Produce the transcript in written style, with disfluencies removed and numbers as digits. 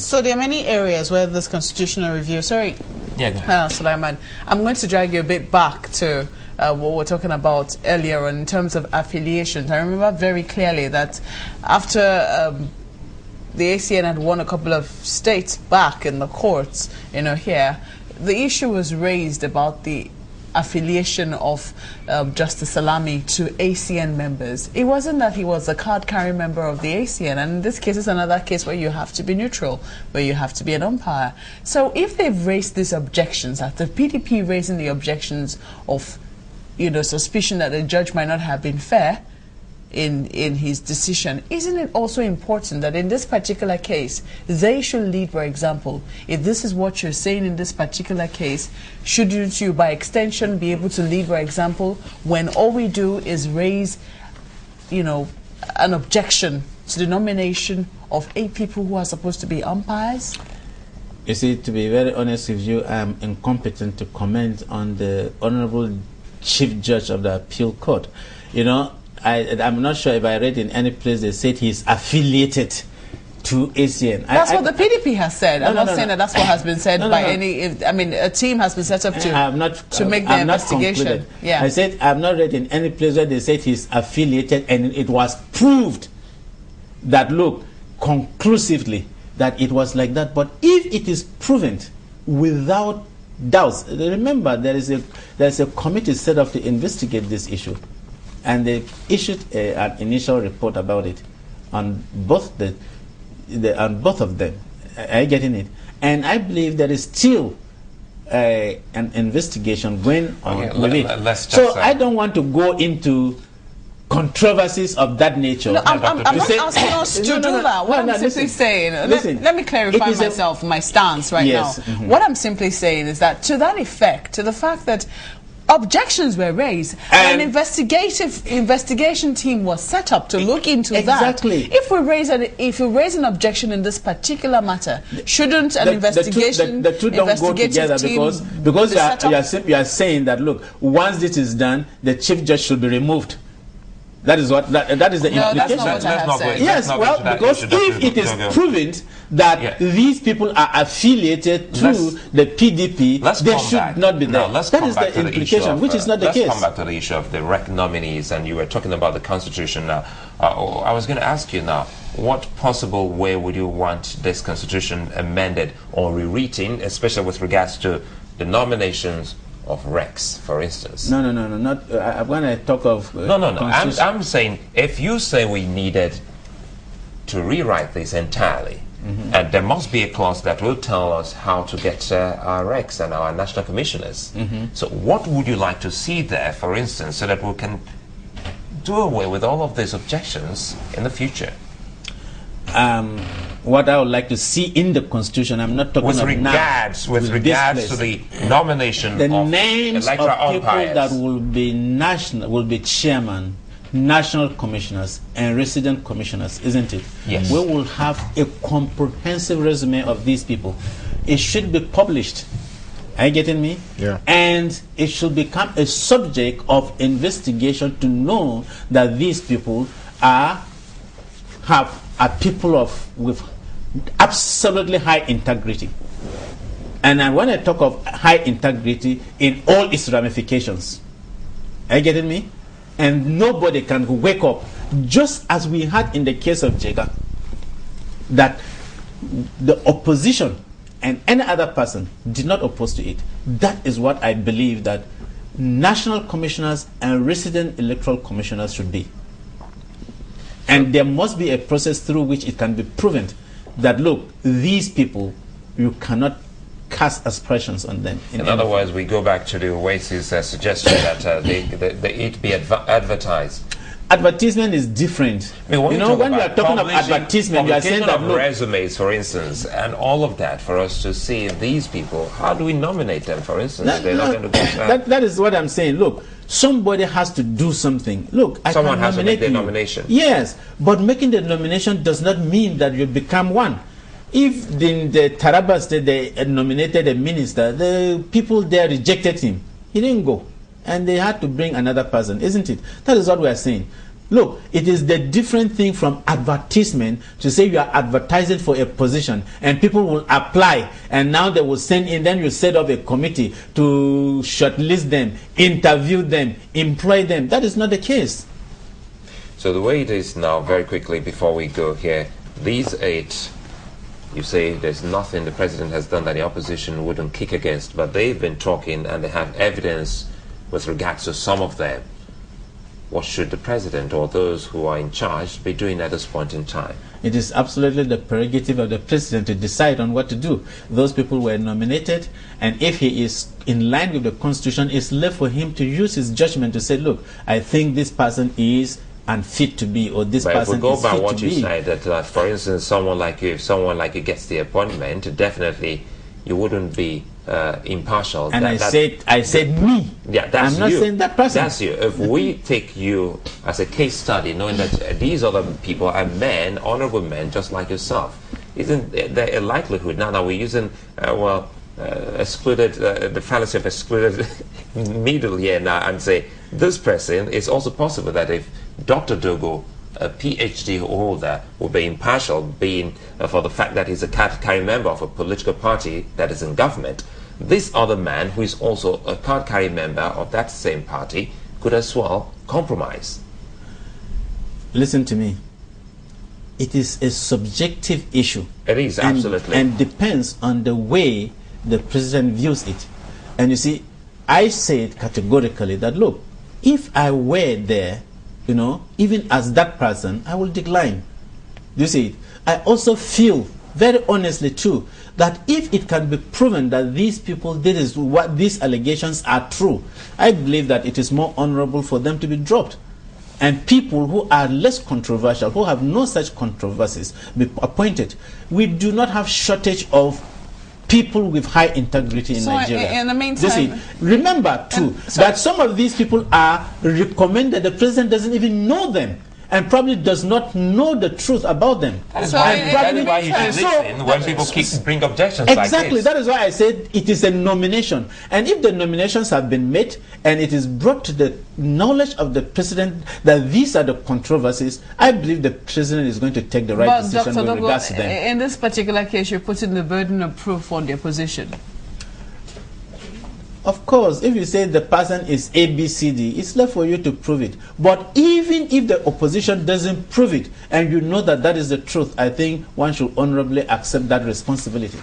So there are many areas where this constitutional review, Sulaiman, I'm going to drag you a bit back to what we were talking about earlier in terms of affiliations. I remember very clearly that after the ACN had won a couple of states back in the courts, here, the issue was raised about the affiliation of Justice Salami to ACN members. It wasn't that he was a card-carrying member of the ACN, and in this case it's another case where you have to be neutral, where you have to be an umpire. So if they've raised these objections, that the PDP raising the objections of, suspicion that the judge might not have been fair in his decision, isn't it also important that in this particular case they should lead by example? If this is what you're saying in this particular case, shouldn't you by extension be able to lead by example when all we do is raise an objection to the nomination of 8 people who are supposed to be umpires? You see, to be very honest with you, I'm incompetent to comment on the Honorable Chief Judge of the Appeal Court. I'm not sure if I read in any place they said he's affiliated to ACN. That's what the PDP has said. I'm not saying that that's what has been said by any. A team has been set up to make the investigation. I said I've not read in any place where they said he's affiliated, and it was proved that, look, conclusively that it was like that. But if it is proven without doubts, remember there's a committee set up to investigate this issue. And they issued an initial report about it on both on both of them. Are you getting it? And I believe there is still an investigation going on with it. So I don't want to go into controversies of that nature. No, I'm not asking us to do that. What I'm simply saying, let me clarify my stance right now. What I'm simply saying is that to that effect, to the fact that objections were raised, and an investigation team was set up to look into that. If we raise an objection in this particular matter, shouldn't an investigation the two don't go together, because you are saying that, look, once this is done, the chief judge should be removed. That is what that is the implication. That's not what I have said. Yes, well, because if it is proven that these people are affiliated to the PDP, they should not be there. That is the implication, which is not the case. Let's come back to the issue of the REC nominees, and you were talking about the Constitution now. I was going to ask you now, what possible way would you want this Constitution amended or rewritten, especially with regards to the nominations of Rex, for instance? No, not when I talk of I'm saying, if you say we needed to rewrite this entirely, and there must be a clause that will tell us how to get our Rex and our national commissioners. So what would you like to see there, for instance, so that we can do away with all of these objections in the future? What I would like to see in the Constitution, I'm not talking with regards to the nomination of names of people umpires that will be chairman, national commissioners, and resident commissioners, isn't it? Yes. We will have a comprehensive resume of these people. It should be published. Are you getting me? Yeah. And it should become a subject of investigation to know that these people are people with absolutely high integrity. And when I talk of high integrity in all its ramifications, are you getting me? And nobody can wake up, just as we had in the case of Jega, that the opposition and any other person did not oppose to it. That is what I believe that national commissioners and resident electoral commissioners should be. And there must be a process through which it can be proven that, look, these people, you cannot cast aspersions on them. In other words, we go back to the Oasis suggestion that it be advertised. Advertisement is different. When we are talking of advertisement, you are saying that, look, resumes, for instance, and all of that, for us to see these people, how do we nominate them, for instance? They're not going to get that is what I'm saying. Look, somebody has to do something. Look, someone has to make the nomination. Yes, but making the nomination does not mean that you become one. If in the Taraba State they nominated a minister, the people there rejected him. He didn't go. And they had to bring another person, isn't it? That is what we are saying. Look, it is the different thing from advertisement to say you are advertising for a position and people will apply and now they will send in, then you set up a committee to shortlist them, interview them, employ them. That is not the case. So the way it is now, very quickly before we go here, these 8, you say there's nothing the president has done that the opposition wouldn't kick against, but they've been talking and they have evidence with regards to some of them. What should the president or those who are in charge be doing at this point in time? It is absolutely the prerogative of the president to decide on what to do. Those people were nominated, and if he is in line with the constitution, it's left for him to use his judgment to say, look, I think this person is unfit to be, or this person is fit to be. But if we go by what you say, that for instance, someone like you, if someone like you gets the appointment, definitely you wouldn't be impartial. And I said me. Yeah, that's I'm not you. saying that person. That's you. If we take you as a case study, knowing that these other people are men, honorable men, just like yourself, isn't there a likelihood? Now we're using, excluded, the fallacy of excluded middle here now, and say this person, it's also possible that if Dr. Dogo, a PhD holder, will be impartial, being for the fact that he's a card-carrying member of a political party that is in government, this other man, who is also a card-carrying member of that same party, could as well compromise. Listen to me. It is a subjective issue. It is, absolutely. And depends on the way the president views it. And you see, I said categorically that, look, if I were there, you know, even as that person, I will decline. You see, I also feel very honestly too that if it can be proven that these people did what these allegations are true, I believe that it is more honorable for them to be dropped, and people who are less controversial, who have no such controversies, be appointed. We do not have shortage of people with high integrity in Nigeria. In the meantime, remember too that some of these people are recommended. The president doesn't even know them, and probably does not know the truth about them. That is why he should listen when people bring objections exactly, like this. That is why I said it is a nomination. And if the nominations have been made and it is brought to the knowledge of the president that these are the controversies, I believe the president is going to take the right decision with regards to them. In this particular case, you're putting the burden of proof on the opposition. Of course, if you say the person is ABCD, it's left for you to prove it. But even if the opposition doesn't prove it, and you know that that is the truth, I think one should honorably accept that responsibility.